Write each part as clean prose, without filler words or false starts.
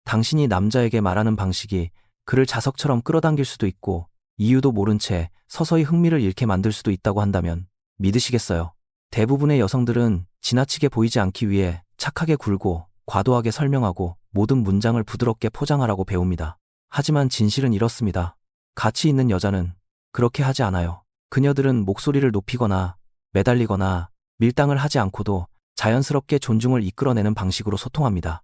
당신이 남자에게 말하는 방식이 그를 자석처럼 끌어당길 수도 있고 이유도 모른 채 서서히 흥미를 잃게 만들 수도 있다고 한다면 믿으시겠어요? 대부분의 여성들은 지나치게 보이지 않기 위해 착하게 굴고 과도하게 설명하고 모든 문장을 부드럽게 포장하라고 배웁니다. 하지만 진실은 이렇습니다. 가치 있는 여자는 그렇게 하지 않아요. 그녀들은 목소리를 높이거나 매달리거나 밀당을 하지 않고도 자연스럽게 존중을 이끌어내는 방식으로 소통합니다.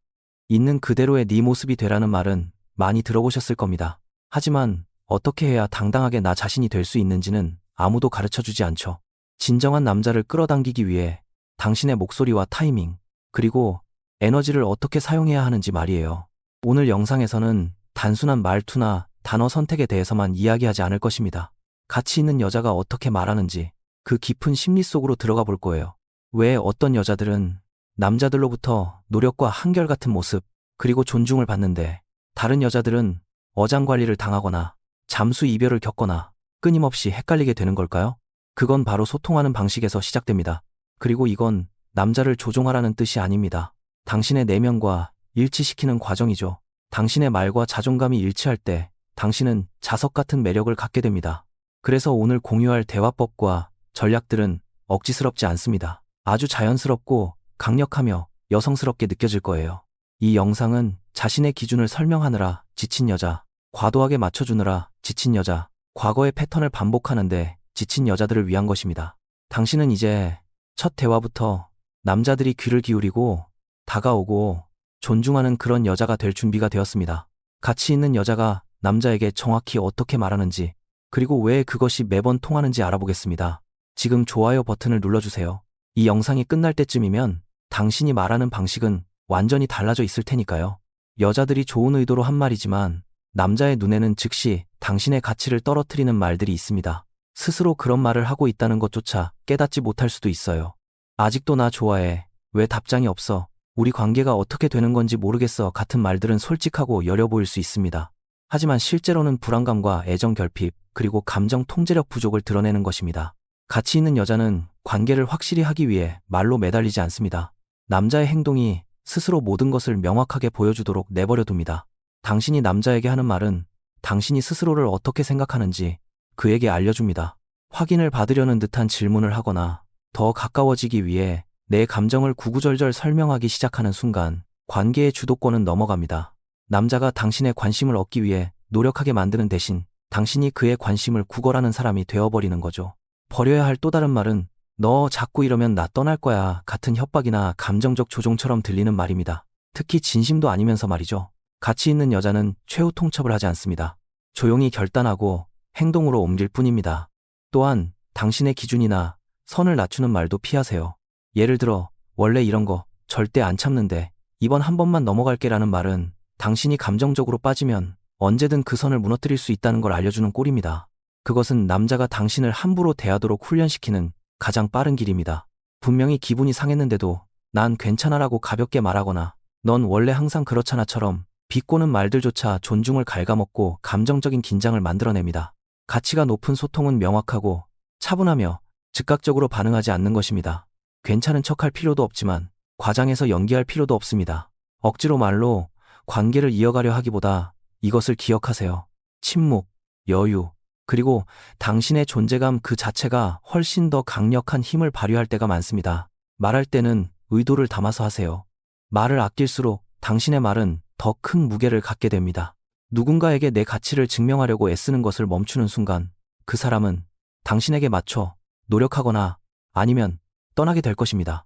있는 그대로의 네 모습이 되라는 말은 많이 들어보셨을 겁니다. 하지만 어떻게 해야 당당하게 나 자신이 될 수 있는지는 아무도 가르쳐주지 않죠. 진정한 남자를 끌어당기기 위해 당신의 목소리와 타이밍, 그리고 에너지를 어떻게 사용해야 하는지 말이에요. 오늘 영상에서는 단순한 말투나 단어 선택에 대해서만 이야기하지 않을 것입니다. 가치 있는 여자가 어떻게 말하는지 그 깊은 심리 속으로 들어가 볼 거예요. 왜 어떤 여자들은 남자들로부터 노력과 한결같은 모습, 그리고 존중을 받는데 다른 여자들은 어장관리를 당하거나 잠수 이별을 겪거나 끊임없이 헷갈리게 되는 걸까요? 그건 바로 소통하는 방식에서 시작됩니다. 그리고 이건 남자를 조종하라는 뜻이 아닙니다. 당신의 내면과 일치시키는 과정이죠. 당신의 말과 자존감이 일치할 때 당신은 자석 같은 매력을 갖게 됩니다. 그래서 오늘 공유할 대화법과 전략들은 억지스럽지 않습니다. 아주 자연스럽고 강력하며 여성스럽게 느껴질 거예요. 이 영상은 자신의 기준을 설명하느라 지친 여자, 과도하게 맞춰주느라 지친 여자, 과거의 패턴을 반복하는데 지친 여자들을 위한 것입니다. 당신은 이제 첫 대화부터 남자들이 귀를 기울이고 다가오고 존중하는 그런 여자가 될 준비가 되었습니다. 가치 있는 여자가 남자에게 정확히 어떻게 말하는지, 그리고 왜 그것이 매번 통하는지 알아보겠습니다. 지금 좋아요 버튼을 눌러주세요. 이 영상이 끝날 때쯤이면 당신이 말하는 방식은 완전히 달라져 있을 테니까요. 여자들이 좋은 의도로 한 말이지만 남자의 눈에는 즉시 당신의 가치를 떨어뜨리는 말들이 있습니다. 스스로 그런 말을 하고 있다는 것조차 깨닫지 못할 수도 있어요. 아직도 나 좋아해. 왜 답장이 없어? 우리 관계가 어떻게 되는 건지 모르겠어. 같은 말들은 솔직하고 여려 보일 수 있습니다. 하지만 실제로는 불안감과 애정 결핍, 그리고 감정 통제력 부족을 드러내는 것입니다. 가치 있는 여자는 관계를 확실히 하기 위해 말로 매달리지 않습니다. 남자의 행동이 스스로 모든 것을 명확하게 보여주도록 내버려 둡니다. 당신이 남자에게 하는 말은 당신이 스스로를 어떻게 생각하는지 그에게 알려줍니다. 확인을 받으려는 듯한 질문을 하거나 더 가까워지기 위해 내 감정을 구구절절 설명하기 시작하는 순간 관계의 주도권은 넘어갑니다. 남자가 당신의 관심을 얻기 위해 노력하게 만드는 대신 당신이 그의 관심을 구걸하는 사람이 되어버리는 거죠. 버려야 할 또 다른 말은 너 자꾸 이러면 나 떠날 거야 같은 협박이나 감정적 조종처럼 들리는 말입니다. 특히 진심도 아니면서 말이죠. 가치 있는 여자는 최후 통첩을 하지 않습니다. 조용히 결단하고 행동으로 옮길 뿐입니다. 또한 당신의 기준이나 선을 낮추는 말도 피하세요. 예를 들어 원래 이런 거 절대 안 참는데 이번 한 번만 넘어갈게라는 말은 당신이 감정적으로 빠지면 언제든 그 선을 무너뜨릴 수 있다는 걸 알려주는 꼴입니다. 그것은 남자가 당신을 함부로 대하도록 훈련시키는 가장 빠른 길입니다. 분명히 기분이 상했는데도 난 괜찮아라고 가볍게 말하거나 넌 원래 항상 그렇잖아처럼 비꼬는 말들조차 존중을 갉아먹고 감정적인 긴장을 만들어냅니다. 가치가 높은 소통은 명확하고 차분하며 즉각적으로 반응하지 않는 것입니다. 괜찮은 척할 필요도 없지만 과장해서 연기할 필요도 없습니다. 억지로 말로 관계를 이어가려 하기보다 이것을 기억하세요. 침묵, 여유, 그리고 당신의 존재감 그 자체가 훨씬 더 강력한 힘을 발휘할 때가 많습니다. 말할 때는 의도를 담아서 하세요. 말을 아낄수록 당신의 말은 더 큰 무게를 갖게 됩니다. 누군가에게 내 가치를 증명하려고 애쓰는 것을 멈추는 순간 그 사람은 당신에게 맞춰 노력하거나 아니면 떠나게 될 것입니다.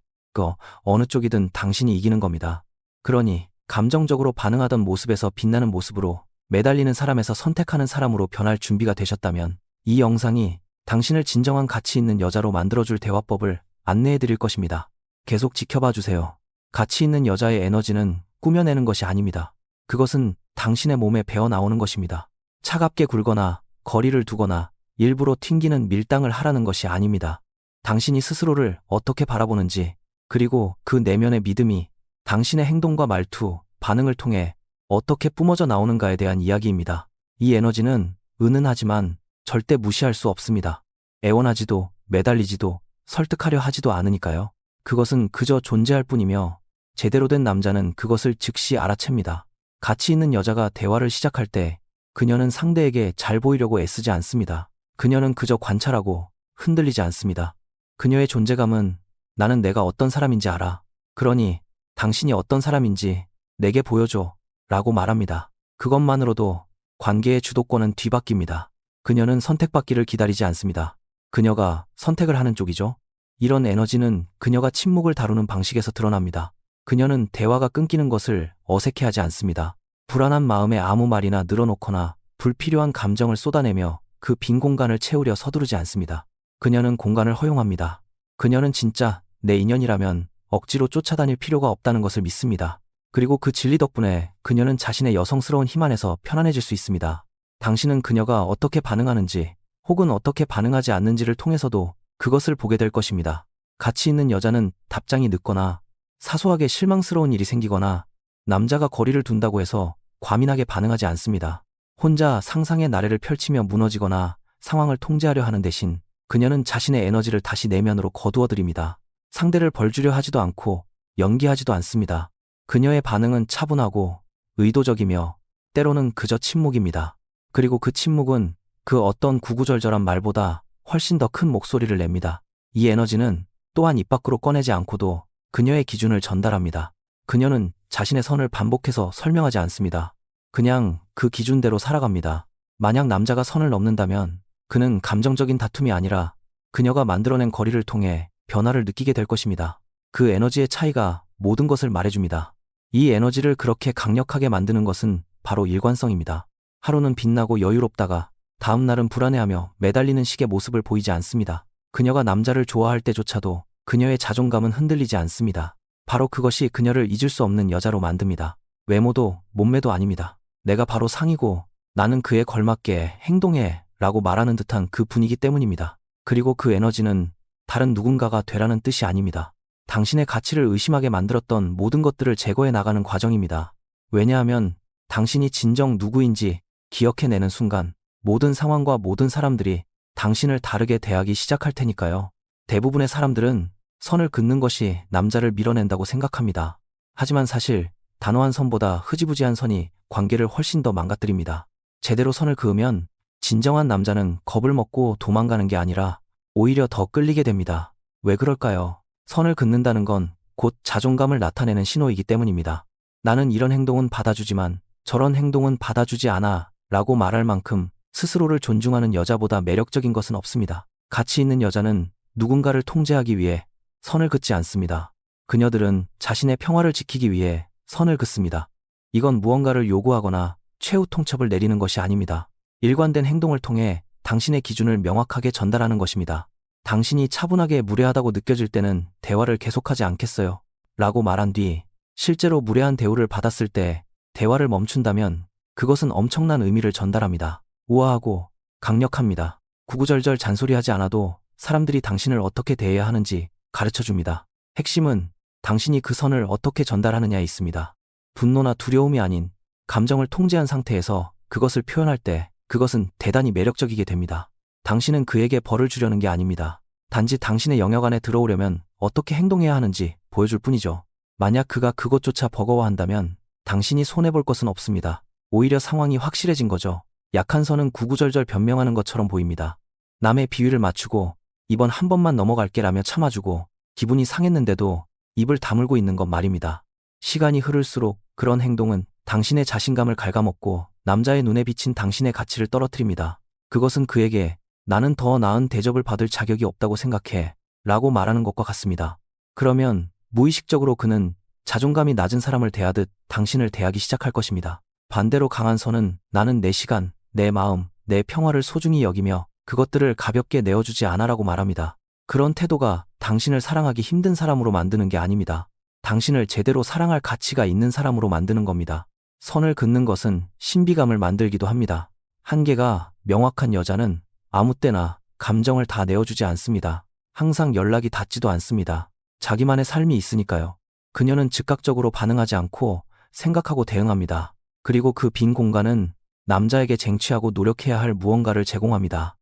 어느 쪽이든 당신이 이기는 겁니다. 그러니 감정적으로 반응하던 모습에서 빛나는 모습으로 매달리는 사람에서 선택하는 사람으로 변할 준비가 되셨다면 이 영상이 당신을 진정한 가치 있는 여자로 만들어줄 대화법을 안내해 드릴 것입니다. 계속 지켜봐 주세요. 가치 있는 여자의 에너지는 꾸며내는 것이 아닙니다. 그것은 당신의 몸에 배어 나오는 것입니다. 차갑게 굴거나 거리를 두거나 일부러 튕기는 밀당을 하라는 것이 아닙니다. 당신이 스스로를 어떻게 바라보는지, 그리고 그 내면의 믿음이 당신의 행동과 말투, 반응을 통해 어떻게 뿜어져 나오는가에 대한 이야기입니다. 이 에너지는 은은하지만 절대 무시할 수 없습니다. 애원하지도 매달리지도 설득하려 하지도 않으니까요. 그것은 그저 존재할 뿐이며 제대로 된 남자는 그것을 즉시 알아챕니다. 가치 있는 여자가 대화를 시작할 때 그녀는 상대에게 잘 보이려고 애쓰지 않습니다. 그녀는 그저 관찰하고 흔들리지 않습니다. 그녀의 존재감은 나는 내가 어떤 사람인지 알아. 그러니 당신이 어떤 사람인지 내게 보여줘. 라고 말합니다. 그것만으로도 관계의 주도권은 뒤바뀝니다. 그녀는 선택받기를 기다리지 않습니다. 그녀가 선택을 하는 쪽이죠. 이런 에너지는 그녀가 침묵을 다루는 방식에서 드러납니다. 그녀는 대화가 끊기는 것을 어색해하지 않습니다. 불안한 마음에 아무 말이나 늘어놓거나 불필요한 감정을 쏟아내며 그 빈 공간을 채우려 서두르지 않습니다. 그녀는 공간을 허용합니다. 그녀는 진짜 내 인연이라면 억지로 쫓아다닐 필요가 없다는 것을 믿습니다. 그리고 그 진리 덕분에 그녀는 자신의 여성스러운 힘 안에서 편안해질 수 있습니다. 당신은 그녀가 어떻게 반응하는지 혹은 어떻게 반응하지 않는지를 통해서도 그것을 보게 될 것입니다. 가치 있는 여자는 답장이 늦거나 사소하게 실망스러운 일이 생기거나 남자가 거리를 둔다고 해서 과민하게 반응하지 않습니다. 혼자 상상의 나래를 펼치며 무너지거나 상황을 통제하려 하는 대신 그녀는 자신의 에너지를 다시 내면으로 거두어들입니다. 상대를 벌주려 하지도 않고 연기하지도 않습니다. 그녀의 반응은 차분하고 의도적이며 때로는 그저 침묵입니다. 그리고 그 침묵은 그 어떤 구구절절한 말보다 훨씬 더 큰 목소리를 냅니다. 이 에너지는 또한 입 밖으로 꺼내지 않고도 그녀의 기준을 전달합니다. 그녀는 자신의 선을 반복해서 설명하지 않습니다. 그냥 그 기준대로 살아갑니다. 만약 남자가 선을 넘는다면 그는 감정적인 다툼이 아니라 그녀가 만들어낸 거리를 통해 변화를 느끼게 될 것입니다. 그 에너지의 차이가 모든 것을 말해줍니다. 이 에너지를 그렇게 강력하게 만드는 것은 바로 일관성입니다. 하루는 빛나고 여유롭다가 다음 날은 불안해하며 매달리는 식의 모습을 보이지 않습니다. 그녀가 남자를 좋아할 때조차도 그녀의 자존감은 흔들리지 않습니다. 바로 그것이 그녀를 잊을 수 없는 여자로 만듭니다. 외모도 몸매도 아닙니다. 내가 바로 상이고 나는 그에 걸맞게 행동해 라고 말하는 듯한 그 분위기 때문입니다. 그리고 그 에너지는 다른 누군가가 되라는 뜻이 아닙니다. 당신의 가치를 의심하게 만들었던 모든 것들을 제거해 나가는 과정입니다. 왜냐하면 당신이 진정 누구인지 기억해내는 순간 모든 상황과 모든 사람들이 당신을 다르게 대하기 시작할 테니까요. 대부분의 사람들은 선을 긋는 것이 남자를 밀어낸다고 생각합니다. 하지만 사실 단호한 선보다 흐지부지한 선이 관계를 훨씬 더 망가뜨립니다. 제대로 선을 그으면 진정한 남자는 겁을 먹고 도망가는 게 아니라 오히려 더 끌리게 됩니다. 왜 그럴까요? 선을 긋는다는 건 곧 자존감을 나타내는 신호이기 때문입니다. 나는 이런 행동은 받아주지만 저런 행동은 받아주지 않아 라고 말할 만큼 스스로를 존중하는 여자보다 매력적인 것은 없습니다. 가치 있는 여자는 누군가를 통제하기 위해 선을 긋지 않습니다. 그녀들은 자신의 평화를 지키기 위해 선을 긋습니다. 이건 무언가를 요구하거나 최후 통첩을 내리는 것이 아닙니다. 일관된 행동을 통해 당신의 기준을 명확하게 전달하는 것입니다. 당신이 차분하게 무례하다고 느껴질 때는 대화를 계속하지 않겠어요? 라고 말한 뒤 실제로 무례한 대우를 받았을 때 대화를 멈춘다면 그것은 엄청난 의미를 전달합니다. 우아하고 강력합니다. 구구절절 잔소리하지 않아도 사람들이 당신을 어떻게 대해야 하는지 가르쳐줍니다. 핵심은 당신이 그 선을 어떻게 전달하느냐에 있습니다. 분노나 두려움이 아닌 감정을 통제한 상태에서 그것을 표현할 때 그것은 대단히 매력적이게 됩니다. 당신은 그에게 벌을 주려는 게 아닙니다. 단지 당신의 영역 안에 들어오려면 어떻게 행동해야 하는지 보여줄 뿐이죠. 만약 그가 그것조차 버거워한다면 당신이 손해볼 것은 없습니다. 오히려 상황이 확실해진 거죠. 약한 선은 구구절절 변명하는 것처럼 보입니다. 남의 비위를 맞추고 이번 한 번만 넘어갈게라며 참아주고 기분이 상했는데도 입을 다물고 있는 것 말입니다. 시간이 흐를수록 그런 행동은 당신의 자신감을 갉아먹고 남자의 눈에 비친 당신의 가치를 떨어뜨립니다. 그것은 그에게 나는 더 나은 대접을 받을 자격이 없다고 생각해 라고 말하는 것과 같습니다. 그러면 무의식적으로 그는 자존감이 낮은 사람을 대하듯 당신을 대하기 시작할 것입니다. 반대로 강한 선은 나는 내 시간, 내 마음, 내 평화를 소중히 여기며 그것들을 가볍게 내어주지 않아라고 말합니다. 그런 태도가 당신을 사랑하기 힘든 사람으로 만드는 게 아닙니다. 당신을 제대로 사랑할 가치가 있는 사람으로 만드는 겁니다. 선을 긋는 것은 신비감을 만들기도 합니다. 한계가 명확한 여자는 아무 때나 감정을 다 내어주지 않습니다. 항상 연락이 닿지도 않습니다. 자기만의 삶이 있으니까요. 그녀는 즉각적으로 반응하지 않고 생각하고 대응합니다. 그리고 그 빈 공간은 남자에게 쟁취하고 노력해야 할 무언가를 제공합니다.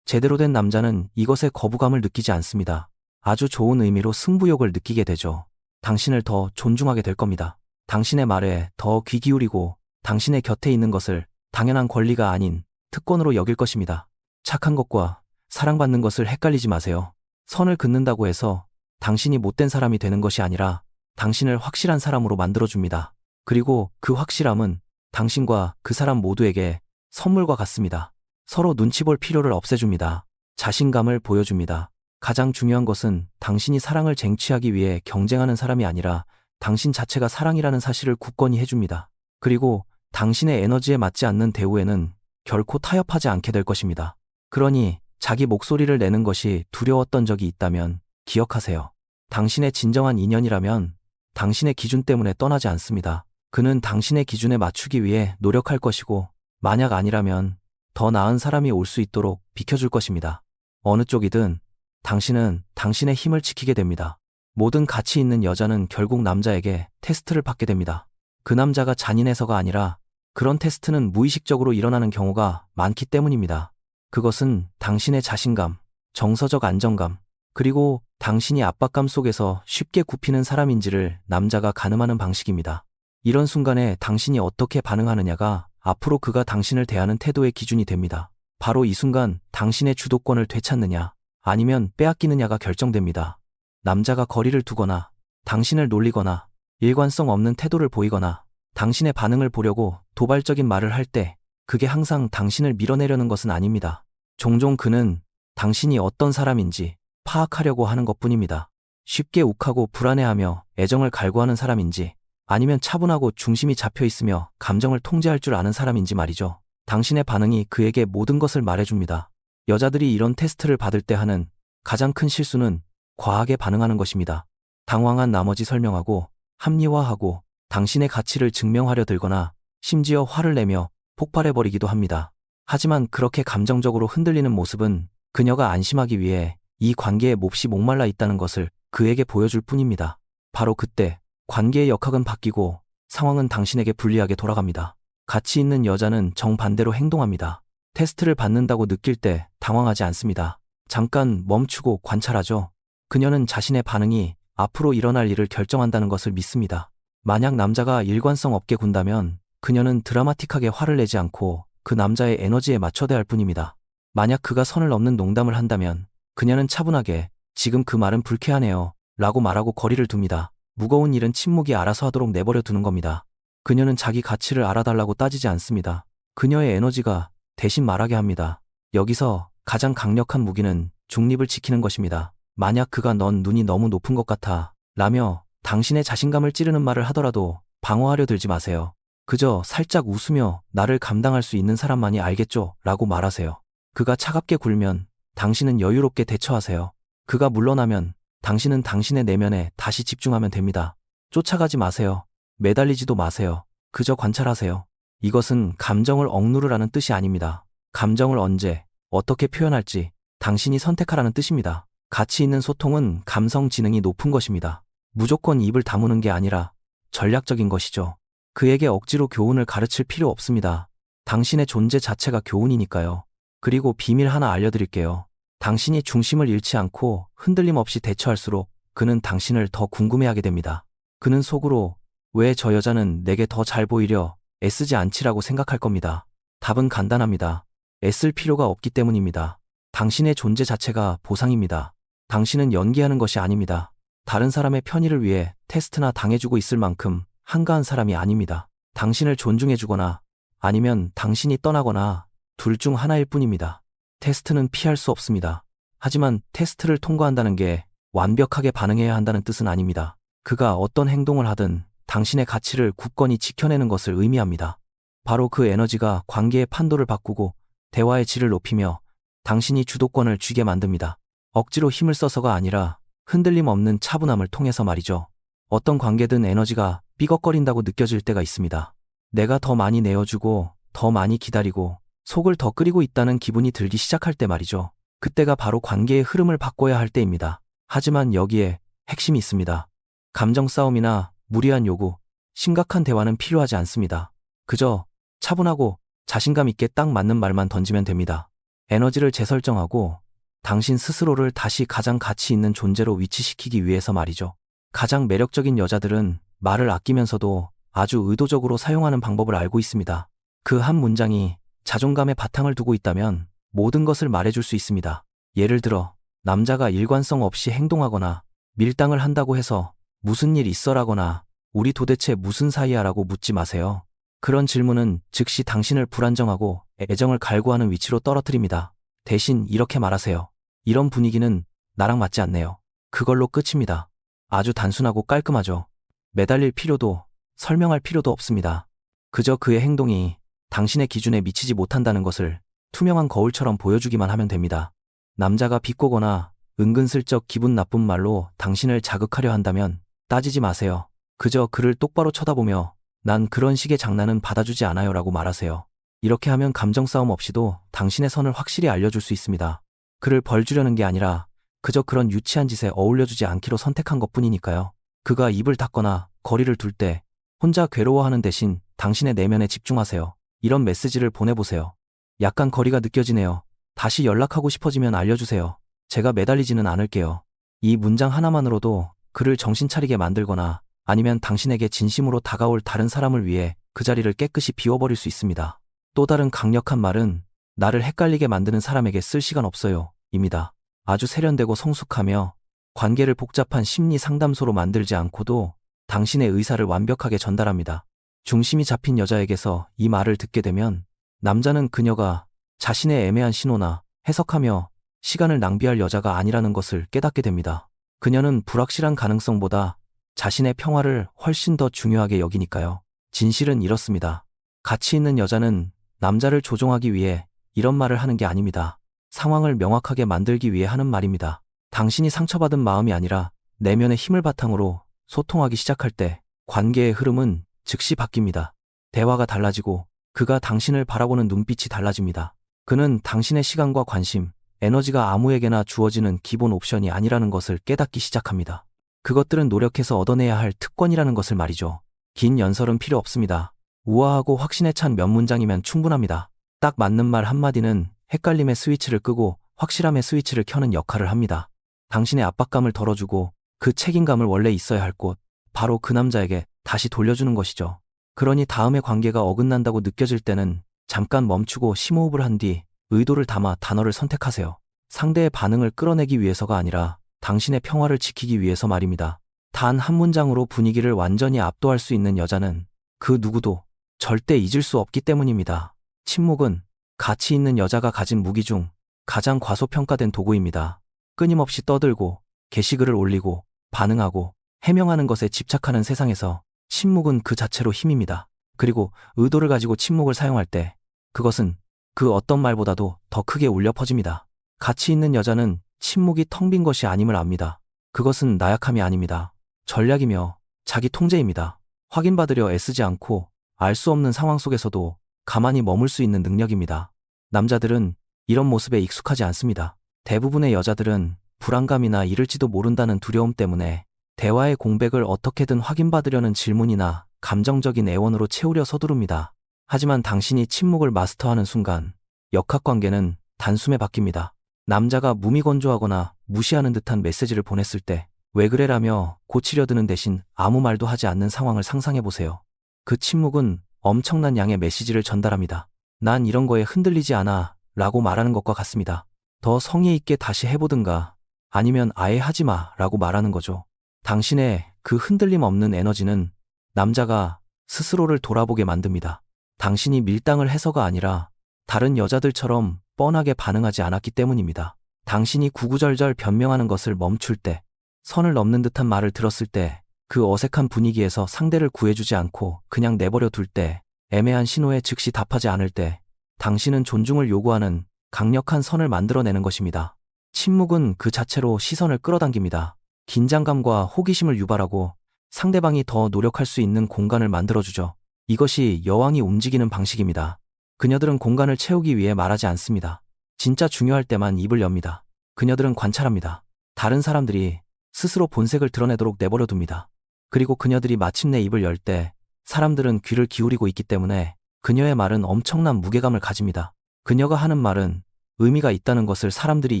제대로 된 남자는 이것에 거부감을 느끼지 않습니다. 아주 좋은 의미로 승부욕을 느끼게 되죠. 당신을 더 존중하게 될 겁니다. 당신의 말에 더 귀 기울이고 당신의 곁에 있는 것을 당연한 권리가 아닌 특권으로 여길 것입니다. 착한 것과 사랑받는 것을 헷갈리지 마세요. 선을 긋는다고 해서 당신이 못된 사람이 되는 것이 아니라 당신을 확실한 사람으로 만들어줍니다. 그리고 그 확실함은 당신과 그 사람 모두에게 선물과 같습니다. 서로 눈치 볼 필요를 없애줍니다. 자신감을 보여줍니다. 가장 중요한 것은 당신이 사랑을 쟁취하기 위해 경쟁하는 사람이 아니라 당신 자체가 사랑이라는 사실을 굳건히 해줍니다. 그리고 당신의 에너지에 맞지 않는 대우에는 결코 타협하지 않게 될 것입니다. 그러니 자기 목소리를 내는 것이 두려웠던 적이 있다면 기억하세요. 당신의 진정한 인연이라면 당신의 기준 때문에 떠나지 않습니다. 그는 당신의 기준에 맞추기 위해 노력할 것이고 만약 아니라면 더 나은 사람이 올 수 있도록 비켜줄 것입니다. 어느 쪽이든 당신은 당신의 힘을 지키게 됩니다. 모든 가치 있는 여자는 결국 남자에게 테스트를 받게 됩니다. 그 남자가 잔인해서가 아니라 그런 테스트는 무의식적으로 일어나는 경우가 많기 때문입니다. 그것은 당신의 자신감, 정서적 안정감, 그리고 당신이 압박감 속에서 쉽게 굽히는 사람인지를 남자가 가늠하는 방식입니다. 이런 순간에 당신이 어떻게 반응하느냐가 앞으로 그가 당신을 대하는 태도의 기준이 됩니다. 바로 이 순간 당신의 주도권을 되찾느냐 아니면 빼앗기느냐가 결정됩니다. 남자가 거리를 두거나 당신을 놀리거나 일관성 없는 태도를 보이거나 당신의 반응을 보려고 도발적인 말을 할 때 그게 항상 당신을 밀어내려는 것은 아닙니다. 종종 그는 당신이 어떤 사람인지 파악하려고 하는 것뿐입니다. 쉽게 욱하고 불안해하며 애정을 갈구하는 사람인지 아니면 차분하고 중심이 잡혀 있으며 감정을 통제할 줄 아는 사람인지 말이죠. 당신의 반응이 그에게 모든 것을 말해줍니다. 여자들이 이런 테스트를 받을 때 하는 가장 큰 실수는 과하게 반응하는 것입니다. 당황한 나머지 설명하고 합리화하고 당신의 가치를 증명하려 들거나 심지어 화를 내며 폭발해버리기도 합니다. 하지만 그렇게 감정적으로 흔들리는 모습은 그녀가 안심하기 위해 이 관계에 몹시 목말라 있다는 것을 그에게 보여줄 뿐입니다. 바로 그때 관계의 역학은 바뀌고 상황은 당신에게 불리하게 돌아갑니다. 가치 있는 여자는 정반대로 행동합니다. 테스트를 받는다고 느낄 때 당황하지 않습니다. 잠깐 멈추고 관찰하죠. 그녀는 자신의 반응이 앞으로 일어날 일을 결정한다는 것을 믿습니다. 만약 남자가 일관성 없게 군다면 그녀는 드라마틱하게 화를 내지 않고 그 남자의 에너지에 맞춰 대할 뿐입니다. 만약 그가 선을 넘는 농담을 한다면 그녀는 차분하게 지금 그 말은 불쾌하네요 라고 말하고 거리를 둡니다. 무거운 일은 침묵이 알아서 하도록 내버려 두는 겁니다. 그녀는 자기 가치를 알아달라고 따지지 않습니다. 그녀의 에너지가 대신 말하게 합니다. 여기서 가장 강력한 무기는 중립을 지키는 것입니다. 만약 그가 넌 눈이 너무 높은 것 같아 라며 당신의 자신감을 찌르는 말을 하더라도 방어하려 들지 마세요. 그저 살짝 웃으며 나를 감당할 수 있는 사람만이 알겠죠 라고 말하세요. 그가 차갑게 굴면 당신은 여유롭게 대처하세요. 그가 물러나면 당신은 당신의 내면에 다시 집중하면 됩니다. 쫓아가지 마세요. 매달리지도 마세요. 그저 관찰하세요. 이것은 감정을 억누르라는 뜻이 아닙니다. 감정을 언제, 어떻게 표현할지 당신이 선택하라는 뜻입니다. 가치 있는 소통은 감성 지능이 높은 것입니다. 무조건 입을 다무는 게 아니라 전략적인 것이죠. 그에게 억지로 교훈을 가르칠 필요 없습니다. 당신의 존재 자체가 교훈이니까요. 그리고 비밀 하나 알려드릴게요. 당신이 중심을 잃지 않고 흔들림 없이 대처할수록 그는 당신을 더 궁금해하게 됩니다. 그는 속으로 왜 저 여자는 내게 더 잘 보이려 애쓰지 않지라고 생각할 겁니다. 답은 간단합니다. 애쓸 필요가 없기 때문입니다. 당신의 존재 자체가 보상입니다. 당신은 연기하는 것이 아닙니다. 다른 사람의 편의를 위해 테스트나 당해주고 있을 만큼 한가한 사람이 아닙니다. 당신을 존중해주거나 아니면 당신이 떠나거나 둘 중 하나일 뿐입니다. 테스트는 피할 수 없습니다. 하지만 테스트를 통과한다는 게 완벽하게 반응해야 한다는 뜻은 아닙니다. 그가 어떤 행동을 하든 당신의 가치를 굳건히 지켜내는 것을 의미합니다. 바로 그 에너지가 관계의 판도를 바꾸고 대화의 질을 높이며 당신이 주도권을 쥐게 만듭니다. 억지로 힘을 써서가 아니라 흔들림 없는 차분함을 통해서 말이죠. 어떤 관계든 에너지가 삐걱거린다고 느껴질 때가 있습니다. 내가 더 많이 내어주고 더 많이 기다리고 속을 더 끓이고 있다는 기분이 들기 시작할 때 말이죠. 그때가 바로 관계의 흐름을 바꿔야 할 때입니다. 하지만 여기에 핵심이 있습니다. 감정 싸움이나 무리한 요구, 심각한 대화는 필요하지 않습니다. 그저 차분하고 자신감 있게 딱 맞는 말만 던지면 됩니다. 에너지를 재설정하고 당신 스스로를 다시 가장 가치 있는 존재로 위치시키기 위해서 말이죠. 가장 매력적인 여자들은 말을 아끼면서도 아주 의도적으로 사용하는 방법을 알고 있습니다. 그 한 문장이 자존감에 바탕을 두고 있다면 모든 것을 말해줄 수 있습니다. 예를 들어 남자가 일관성 없이 행동하거나 밀당을 한다고 해서 무슨 일 있어라거나 우리 도대체 무슨 사이야라고 묻지 마세요. 그런 질문은 즉시 당신을 불안정하고 애정을 갈구하는 위치로 떨어뜨립니다. 대신 이렇게 말하세요. 이런 분위기는 나랑 맞지 않네요. 그걸로 끝입니다. 아주 단순하고 깔끔하죠. 매달릴 필요도 설명할 필요도 없습니다. 그저 그의 행동이 당신의 기준에 미치지 못한다는 것을 투명한 거울처럼 보여주기만 하면 됩니다. 남자가 비꼬거나 은근슬쩍 기분 나쁜 말로 당신을 자극하려 한다면 따지지 마세요. 그저 그를 똑바로 쳐다보며 난 그런 식의 장난은 받아주지 않아요 라고 말하세요. 이렇게 하면 감정 싸움 없이도 당신의 선을 확실히 알려줄 수 있습니다. 그를 벌주려는 게 아니라 그저 그런 유치한 짓에 어울려주지 않기로 선택한 것뿐이니까요. 그가 입을 닫거나 거리를 둘 때 혼자 괴로워하는 대신 당신의 내면에 집중하세요. 이런 메시지를 보내보세요. 약간 거리가 느껴지네요. 다시 연락하고 싶어지면 알려주세요. 제가 매달리지는 않을게요. 이 문장 하나만으로도 그를 정신 차리게 만들거나 아니면 당신에게 진심으로 다가올 다른 사람을 위해 그 자리를 깨끗이 비워버릴 수 있습니다. 또 다른 강력한 말은 나를 헷갈리게 만드는 사람에게 쓸 시간 없어요 입니다. 아주 세련되고 성숙하며 관계를 복잡한 심리 상담소로 만들지 않고도 당신의 의사를 완벽하게 전달합니다. 중심이 잡힌 여자에게서 이 말을 듣게 되면 남자는 그녀가 자신의 애매한 신호나 해석하며 시간을 낭비할 여자가 아니라는 것을 깨닫게 됩니다. 그녀는 불확실한 가능성보다 자신의 평화를 훨씬 더 중요하게 여기니까요. 진실은 이렇습니다. 가치 있는 여자는 남자를 조종하기 위해 이런 말을 하는 게 아닙니다. 상황을 명확하게 만들기 위해 하는 말입니다. 당신이 상처받은 마음이 아니라 내면의 힘을 바탕으로 소통하기 시작할 때 관계의 흐름은 즉시 바뀝니다. 대화가 달라지고 그가 당신을 바라보는 눈빛이 달라집니다. 그는 당신의 시간과 관심, 에너지가 아무에게나 주어지는 기본 옵션이 아니라는 것을 깨닫기 시작합니다. 그것들은 노력해서 얻어내야 할 특권이라는 것을 말이죠. 긴 연설은 필요 없습니다. 우아하고 확신에 찬 몇 문장이면 충분합니다. 딱 맞는 말 한마디는 헷갈림의 스위치를 끄고 확실함의 스위치를 켜는 역할을 합니다. 당신의 압박감을 덜어주고 그 책임감을 원래 있어야 할 곳, 바로 그 남자에게 다시 돌려주는 것이죠. 그러니 다음에 관계가 어긋난다고 느껴질 때는 잠깐 멈추고 심호흡을 한 뒤 의도를 담아 단어를 선택하세요. 상대의 반응을 끌어내기 위해서가 아니라 당신의 평화를 지키기 위해서 말입니다. 단 한 문장으로 분위기를 완전히 압도할 수 있는 여자는 그 누구도 절대 잊을 수 없기 때문입니다. 침묵은 가치 있는 여자가 가진 무기 중 가장 과소평가된 도구입니다. 끊임없이 떠들고 게시글을 올리고 반응하고 해명하는 것에 집착하는 세상에서 침묵은 그 자체로 힘입니다. 그리고 의도를 가지고 침묵을 사용할 때 그것은 그 어떤 말보다도 더 크게 울려 퍼집니다. 가치 있는 여자는 침묵이 텅 빈 것이 아님을 압니다. 그것은 나약함이 아닙니다. 전략이며 자기 통제입니다. 확인받으려 애쓰지 않고 알 수 없는 상황 속에서도 가만히 머물 수 있는 능력입니다. 남자들은 이런 모습에 익숙하지 않습니다. 대부분의 여자들은 불안감이나 잃을지도 모른다는 두려움 때문에 대화의 공백을 어떻게든 확인받으려는 질문이나 감정적인 애원으로 채우려 서두릅니다. 하지만 당신이 침묵을 마스터하는 순간 역학관계는 단숨에 바뀝니다. 남자가 무미건조하거나 무시하는 듯한 메시지를 보냈을 때 왜 그래라며 고치려 드는 대신 아무 말도 하지 않는 상황을 상상해보세요. 그 침묵은 엄청난 양의 메시지를 전달합니다. 난 이런 거에 흔들리지 않아 라고 말하는 것과 같습니다. 더 성의 있게 다시 해보든가 아니면 아예 하지 마 라고 말하는 거죠. 당신의 그 흔들림 없는 에너지는 남자가 스스로를 돌아보게 만듭니다. 당신이 밀당을 해서가 아니라 다른 여자들처럼 뻔하게 반응하지 않았기 때문입니다. 당신이 구구절절 변명하는 것을 멈출 때, 선을 넘는 듯한 말을 들었을 때, 그 어색한 분위기에서 상대를 구해주지 않고 그냥 내버려 둘 때, 애매한 신호에 즉시 답하지 않을 때, 당신은 존중을 요구하는 강력한 선을 만들어내는 것입니다. 침묵은 그 자체로 시선을 끌어당깁니다. 긴장감과 호기심을 유발하고 상대방이 더 노력할 수 있는 공간을 만들어주죠. 이것이 여왕이 움직이는 방식입니다. 그녀들은 공간을 채우기 위해 말하지 않습니다. 진짜 중요할 때만 입을 엽니다. 그녀들은 관찰합니다. 다른 사람들이 스스로 본색을 드러내도록 내버려둡니다. 그리고 그녀들이 마침내 입을 열 때 사람들은 귀를 기울이고 있기 때문에 그녀의 말은 엄청난 무게감을 가집니다. 그녀가 하는 말은 의미가 있다는 것을 사람들이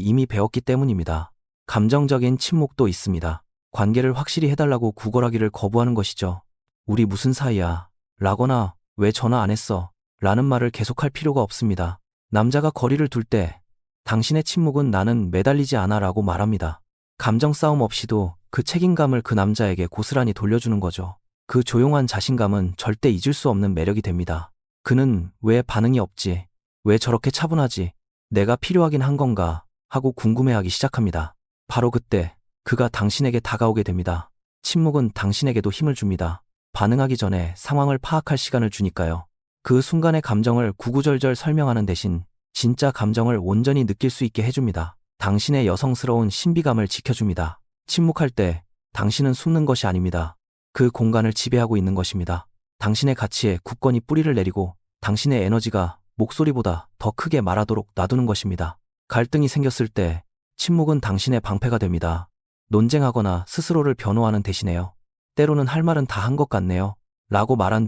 이미 배웠기 때문입니다. 감정적인 침묵도 있습니다. 관계를 확실히 해달라고 구걸하기를 거부하는 것이죠. 우리 무슨 사이야? 라거나 왜 전화 안 했어? 라는 말을 계속할 필요가 없습니다. 남자가 거리를 둘 때 당신의 침묵은 나는 매달리지 않아 라고 말합니다. 감정 싸움 없이도 그 책임감을 그 남자에게 고스란히 돌려주는 거죠. 그 조용한 자신감은 절대 잊을 수 없는 매력이 됩니다. 그는 왜 반응이 없지? 왜 저렇게 차분하지? 내가 필요하긴 한 건가? 하고 궁금해하기 시작합니다. 바로 그때 그가 당신에게 다가오게 됩니다. 침묵은 당신에게도 힘을 줍니다. 반응하기 전에 상황을 파악할 시간을 주니까요. 그 순간의 감정을 구구절절 설명하는 대신 진짜 감정을 온전히 느낄 수 있게 해줍니다. 당신의 여성스러운 신비감을 지켜줍니다. 침묵할 때 당신은 숨는 것이 아닙니다. 그 공간을 지배하고 있는 것입니다. 당신의 가치에 굳건히 뿌리를 내리고 당신의 에너지가 목소리보다 더 크게 말하도록 놔두는 것입니다. 갈등이 생겼을 때 침묵은 당신의 방패가 됩니다. 논쟁하거나 스스로를 변호하는 대신에요. 때로는 할 말은 다 한 것 같네요. 라고 말한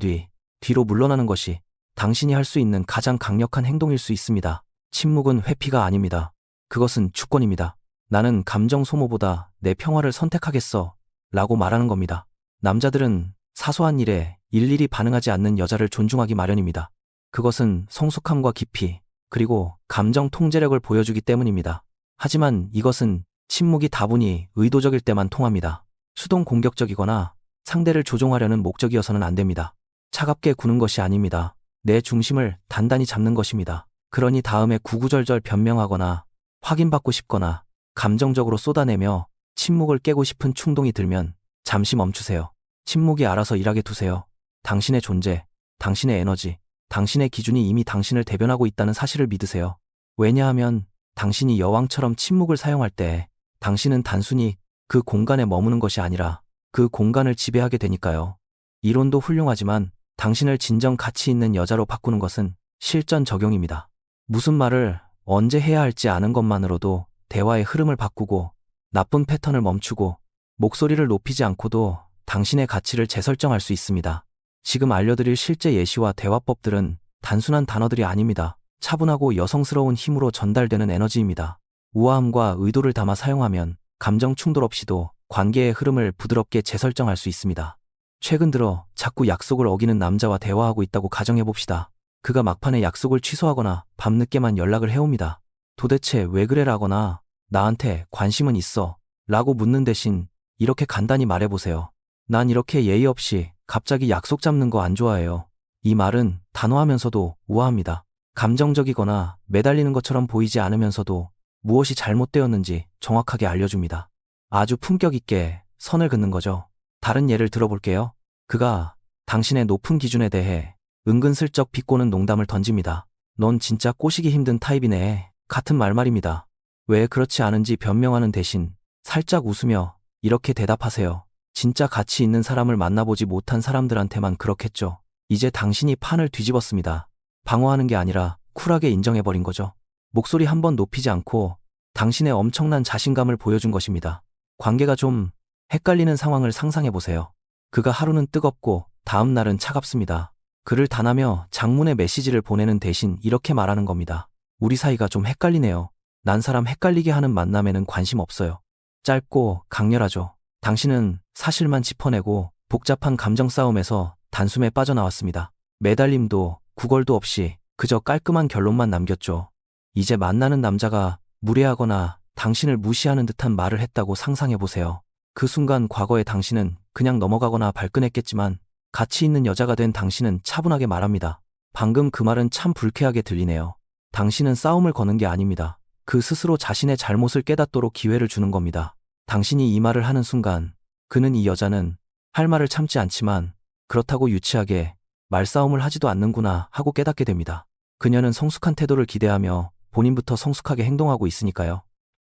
뒤로 물러나는 것이 당신이 할 수 있는 가장 강력한 행동일 수 있습니다. 침묵은 회피가 아닙니다. 그것은 주권입니다. 나는 감정 소모보다 내 평화를 선택하겠어. 라고 말하는 겁니다. 남자들은 사소한 일에 일일이 반응하지 않는 여자를 존중하기 마련입니다. 그것은 성숙함과 깊이, 그리고 감정 통제력을 보여주기 때문입니다. 하지만 이것은 침묵이 다분히 의도적일 때만 통합니다. 수동 공격적이거나 상대를 조종하려는 목적이어서는 안 됩니다. 차갑게 구는 것이 아닙니다. 내 중심을 단단히 잡는 것입니다. 그러니 다음에 구구절절 변명하거나 확인받고 싶거나 감정적으로 쏟아내며 침묵을 깨고 싶은 충동이 들면 잠시 멈추세요. 침묵이 알아서 일하게 두세요. 당신의 존재, 당신의 에너지, 당신의 기준이 이미 당신을 대변하고 있다는 사실을 믿으세요. 왜냐하면 당신이 여왕처럼 침묵을 사용할 때 당신은 단순히 그 공간에 머무는 것이 아니라 그 공간을 지배하게 되니까요. 이론도 훌륭하지만 당신을 진정 가치 있는 여자로 바꾸는 것은 실전 적용입니다. 무슨 말을 언제 해야 할지 아는 것만으로도 대화의 흐름을 바꾸고 나쁜 패턴을 멈추고 목소리를 높이지 않고도 당신의 가치를 재설정할 수 있습니다. 지금 알려드릴 실제 예시와 대화법들은 단순한 단어들이 아닙니다. 차분하고 여성스러운 힘으로 전달되는 에너지입니다. 우아함과 의도를 담아 사용하면 감정 충돌 없이도 관계의 흐름을 부드럽게 재설정할 수 있습니다. 최근 들어 자꾸 약속을 어기는 남자와 대화하고 있다고 가정해봅시다. 그가 막판에 약속을 취소하거나 밤늦게만 연락을 해옵니다. 도대체 왜 그래? 라거나 나한테 관심은 있어? 라고 묻는 대신 이렇게 간단히 말해보세요. 난 이렇게 예의 없이 갑자기 약속 잡는 거 안 좋아해요. 이 말은 단호하면서도 우아합니다. 감정적이거나 매달리는 것처럼 보이지 않으면서도 무엇이 잘못되었는지 정확하게 알려줍니다. 아주 품격 있게 선을 긋는 거죠. 다른 예를 들어볼게요. 그가 당신의 높은 기준에 대해 은근슬쩍 비꼬는 농담을 던집니다. 넌 진짜 꼬시기 힘든 타입이네. 같은 말입니다. 왜 그렇지 않은지 변명하는 대신 살짝 웃으며 이렇게 대답하세요. 진짜 가치 있는 사람을 만나보지 못한 사람들한테만 그렇겠죠. 이제 당신이 판을 뒤집었습니다. 방어하는 게 아니라 쿨하게 인정해버린 거죠. 목소리 한번 높이지 않고 당신의 엄청난 자신감을 보여준 것입니다. 관계가 좀 헷갈리는 상황을 상상해보세요. 그가 하루는 뜨겁고 다음 날은 차갑습니다. 그를 단하며 장문의 메시지를 보내는 대신 이렇게 말하는 겁니다. 우리 사이가 좀 헷갈리네요. 난 사람 헷갈리게 하는 만남에는 관심 없어요. 짧고 강렬하죠. 당신은 사실만 짚어내고 복잡한 감정 싸움에서 단숨에 빠져나왔습니다. 매달림도 구걸도 없이 그저 깔끔한 결론만 남겼죠. 이제 만나는 남자가 무례하거나 당신을 무시하는 듯한 말을 했다고 상상해보세요. 그 순간 과거의 당신은 그냥 넘어가거나 발끈했겠지만 가치 있는 여자가 된 당신은 차분하게 말합니다. 방금 그 말은 참 불쾌하게 들리네요. 당신은 싸움을 거는 게 아닙니다. 그 스스로 자신의 잘못을 깨닫도록 기회를 주는 겁니다. 당신이 이 말을 하는 순간 그는 이 여자는 할 말을 참지 않지만 그렇다고 유치하게 말싸움을 하지도 않는구나 하고 깨닫게 됩니다. 그녀는 성숙한 태도를 기대하며 본인부터 성숙하게 행동하고 있으니까요.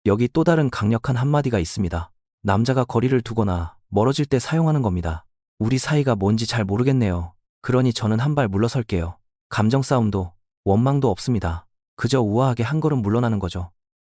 여기 또 다른 강력한 한마디가 있습니다. 남자가 거리를 두거나 멀어질 때 사용하는 겁니다. 우리 사이가 뭔지 잘 모르겠네요. 그러니 저는 한 발 물러설게요. 감정 싸움도 원망도 없습니다. 그저 우아하게 한 걸음 물러나는 거죠.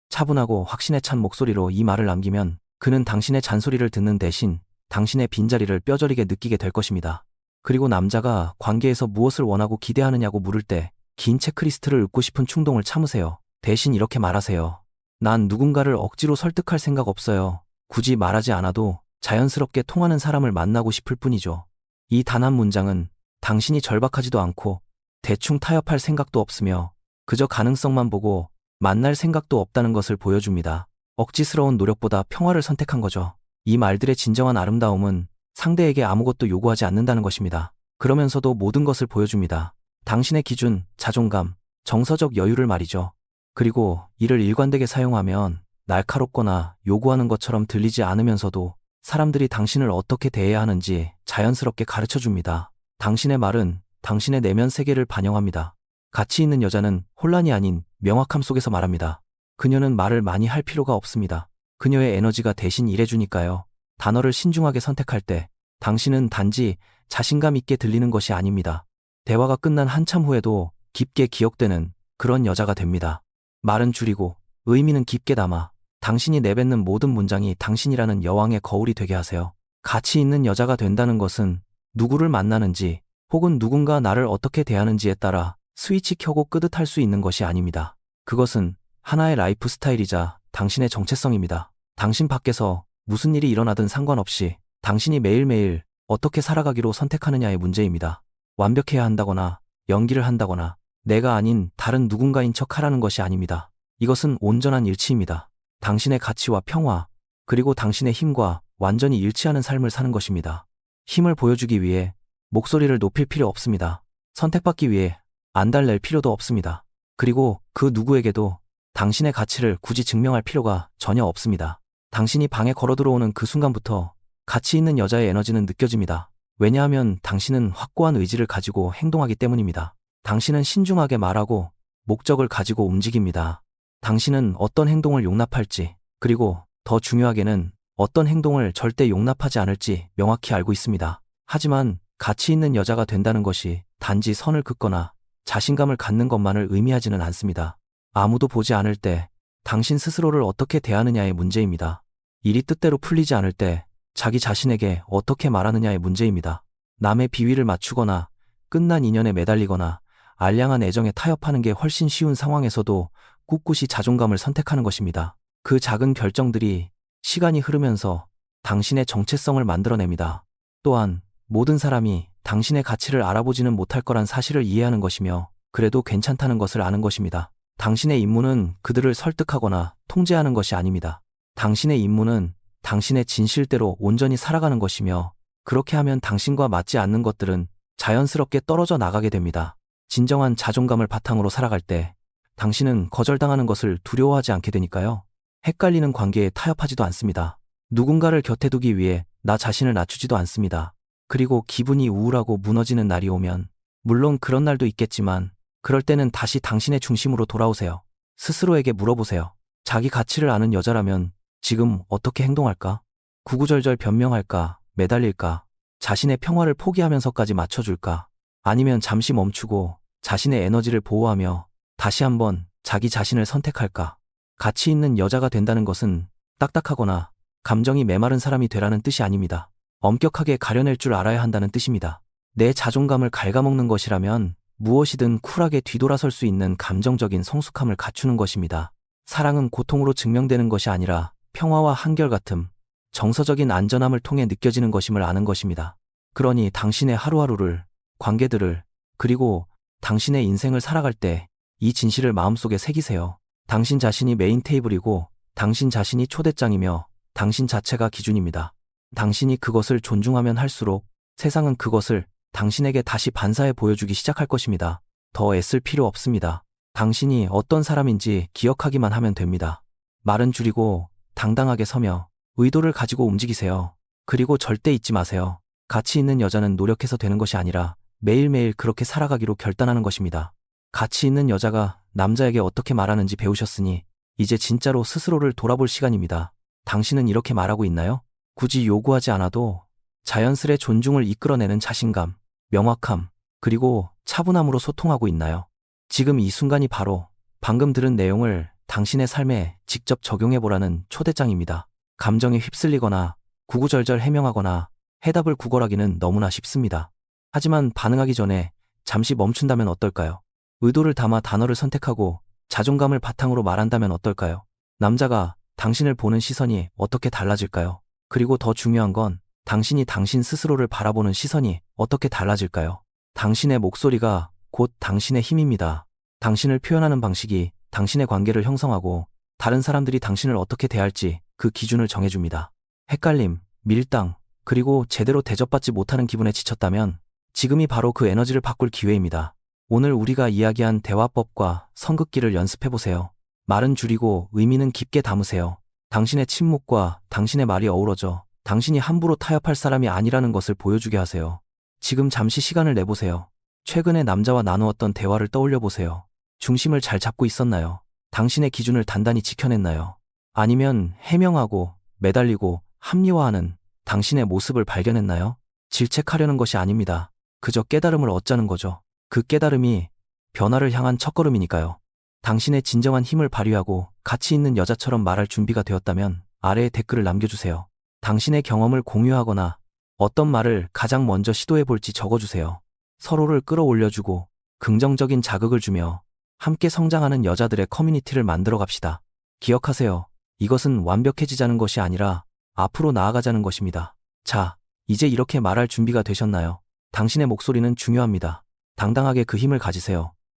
차분하고 확신에 찬 목소리로 이 말을 남기면 그는 당신의 잔소리를 듣는 대신 당신의 빈자리를 뼈저리게 느끼게 될 것입니다. 그리고 남자가 관계에서 무엇을 원하고 기대하느냐고 물을 때 긴 체크리스트를 읊고 싶은 충동을 참으세요. 대신 이렇게 말하세요. 난 누군가를 억지로 설득할 생각 없어요. 굳이 말하지 않아도 자연스럽게 통하는 사람을 만나고 싶을 뿐이죠. 이 단 한 문장은 당신이 절박하지도 않고 대충 타협할 생각도 없으며 그저 가능성만 보고 만날 생각도 없다는 것을 보여줍니다. 억지스러운 노력보다 평화를 선택한 거죠. 이 말들의 진정한 아름다움은 상대에게 아무것도 요구하지 않는다는 것입니다. 그러면서도 모든 것을 보여줍니다. 당신의 기준, 자존감, 정서적 여유를 말이죠. 그리고 이를 일관되게 사용하면 날카롭거나 요구하는 것처럼 들리지 않으면서도 사람들이 당신을 어떻게 대해야 하는지 자연스럽게 가르쳐 줍니다. 당신의 말은 당신의 내면 세계를 반영합니다. 가치 있는 여자는 혼란이 아닌 명확함 속에서 말합니다. 그녀는 말을 많이 할 필요가 없습니다. 그녀의 에너지가 대신 일해주니까요. 단어를 신중하게 선택할 때 당신은 단지 자신감 있게 들리는 것이 아닙니다. 대화가 끝난 한참 후에도 깊게 기억되는 그런 여자가 됩니다. 말은 줄이고 의미는 깊게 담아 당신이 내뱉는 모든 문장이 당신이라는 여왕의 거울이 되게 하세요. 가치 있는 여자가 된다는 것은 누구를 만나는지 혹은 누군가 나를 어떻게 대하는지에 따라 스위치 켜고 끄듯 할 수 있는 것이 아닙니다. 그것은 하나의 라이프 스타일이자 당신의 정체성입니다. 당신 밖에서 무슨 일이 일어나든 상관없이 당신이 매일매일 어떻게 살아가기로 선택하느냐의 문제입니다. 완벽해야 한다거나 연기를 한다거나 내가 아닌 다른 누군가인 척 하라는 것이 아닙니다. 이것은 온전한 일치입니다. 당신의 가치와 평화, 그리고 당신의 힘과 완전히 일치하는 삶을 사는 것입니다. 힘을 보여주기 위해 목소리를 높일 필요 없습니다. 선택받기 위해 안달낼 필요도 없습니다. 그리고 그 누구에게도 당신의 가치를 굳이 증명할 필요가 전혀 없습니다. 당신이 방에 걸어 들어오는 그 순간부터 가치 있는 여자의 에너지는 느껴집니다. 왜냐하면 당신은 확고한 의지를 가지고 행동하기 때문입니다. 당신은 신중하게 말하고 목적을 가지고 움직입니다. 당신은 어떤 행동을 용납할지, 그리고 더 중요하게는 어떤 행동을 절대 용납하지 않을지 명확히 알고 있습니다. 하지만 가치 있는 여자가 된다는 것이 단지 선을 긋거나 자신감을 갖는 것만을 의미하지는 않습니다. 아무도 보지 않을 때 당신 스스로를 어떻게 대하느냐의 문제입니다. 일이 뜻대로 풀리지 않을 때 자기 자신에게 어떻게 말하느냐의 문제입니다. 남의 비위를 맞추거나 끝난 인연에 매달리거나 알량한 애정에 타협하는 게 훨씬 쉬운 상황에서도 꿋꿋이 자존감을 선택하는 것입니다. 그 작은 결정들이 시간이 흐르면서 당신의 정체성을 만들어냅니다. 또한 모든 사람이 당신의 가치를 알아보지는 못할 거란 사실을 이해하는 것이며 그래도 괜찮다는 것을 아는 것입니다. 당신의 임무는 그들을 설득하거나 통제하는 것이 아닙니다. 당신의 임무는 당신의 진실대로 온전히 살아가는 것이며 그렇게 하면 당신과 맞지 않는 것들은 자연스럽게 떨어져 나가게 됩니다. 진정한 자존감을 바탕으로 살아갈 때 당신은 거절당하는 것을 두려워하지 않게 되니까요. 헷갈리는 관계에 타협하지도 않습니다. 누군가를 곁에 두기 위해 나 자신을 낮추지도 않습니다. 그리고 기분이 우울하고 무너지는 날이 오면 물론 그런 날도 있겠지만 그럴 때는 다시 당신의 중심으로 돌아오세요. 스스로에게 물어보세요. 자기 가치를 아는 여자라면 지금 어떻게 행동할까? 구구절절 변명할까? 매달릴까? 자신의 평화를 포기하면서까지 맞춰줄까? 아니면 잠시 멈추고 자신의 에너지를 보호하며 다시 한번 자기 자신을 선택할까? 가치 있는 여자가 된다는 것은 딱딱하거나 감정이 메마른 사람이 되라는 뜻이 아닙니다. 엄격하게 가려낼 줄 알아야 한다는 뜻입니다. 내 자존감을 갉아먹는 것이라면 무엇이든 쿨하게 뒤돌아설 수 있는 감정적인 성숙함을 갖추는 것입니다. 사랑은 고통으로 증명되는 것이 아니라 평화와 한결같음, 정서적인 안전함을 통해 느껴지는 것임을 아는 것입니다. 그러니 당신의 하루하루를, 관계들을, 그리고 당신의 인생을 살아갈 때 이 진실을 마음속에 새기세요. 당신 자신이 메인 테이블이고 당신 자신이 초대장이며 당신 자체가 기준입니다. 당신이 그것을 존중하면 할수록 세상은 그것을 당신에게 다시 반사해 보여주기 시작할 것입니다. 더 애쓸 필요 없습니다. 당신이 어떤 사람인지 기억하기만 하면 됩니다. 말은 줄이고 당당하게 서며 의도를 가지고 움직이세요. 그리고 절대 잊지 마세요. 가치 있는 여자는 노력해서 되는 것이 아니라 매일매일 그렇게 살아가기로 결단하는 것입니다. 가치 있는 여자가 남자에게 어떻게 말하는지 배우셨으니 이제 진짜로 스스로를 돌아볼 시간입니다. 당신은 이렇게 말하고 있나요? 굳이 요구하지 않아도 자연스레 존중을 이끌어내는 자신감, 명확함, 그리고 차분함으로 소통하고 있나요? 지금 이 순간이 바로 방금 들은 내용을 당신의 삶에 직접 적용해보라는 초대장입니다. 감정에 휩쓸리거나 구구절절 해명하거나 해답을 구걸하기는 너무나 쉽습니다. 하지만 반응하기 전에 잠시 멈춘다면 어떨까요? 의도를 담아 단어를 선택하고 자존감을 바탕으로 말한다면 어떨까요? 남자가 당신을 보는 시선이 어떻게 달라질까요? 그리고 더 중요한 건 당신이 당신 스스로를 바라보는 시선이 어떻게 달라질까요? 당신의 목소리가 곧 당신의 힘입니다. 당신을 표현하는 방식이 당신의 관계를 형성하고 다른 사람들이 당신을 어떻게 대할지 그 기준을 정해줍니다. 헷갈림, 밀당, 그리고 제대로 대접받지 못하는 기분에 지쳤다면 지금이 바로 그 에너지를 바꿀 기회입니다. 오늘 우리가 이야기한 대화법과 선긋기를 연습해보세요. 말은 줄이고 의미는 깊게 담으세요. 당신의 침묵과 당신의 말이 어우러져 당신이 함부로 타협할 사람이 아니라는 것을 보여주게 하세요. 지금 잠시 시간을 내보세요. 최근에 남자와 나누었던 대화를 떠올려 보세요. 중심을 잘 잡고 있었나요? 당신의 기준을 단단히 지켜냈나요? 아니면 해명하고 매달리고 합리화하는 당신의 모습을 발견했나요? 질책하려는 것이 아닙니다. 그저 깨달음을 얻자는 거죠. 그 깨달음이 변화를 향한 첫걸음이니까요. 당신의 진정한 힘을 발휘하고 가치 있는 여자처럼 말할 준비가 되었다면 아래에 댓글을 남겨주세요. 당신의 경험을 공유하거나 어떤 말을 가장 먼저 시도해 볼지 적어주세요. 서로를 끌어올려주고 긍정적인 자극을 주며 함께 성장하는 여자들의 커뮤니티를 만들어 갑시다. 기억하세요. 이것은 완벽해지자는 것이 아니라 앞으로 나아가자는 것입니다. 자, 이제 이렇게 말할 준비가 되셨나요? 당신의 목소리는 중요합니다. 당당하게 그 힘을 가지세요.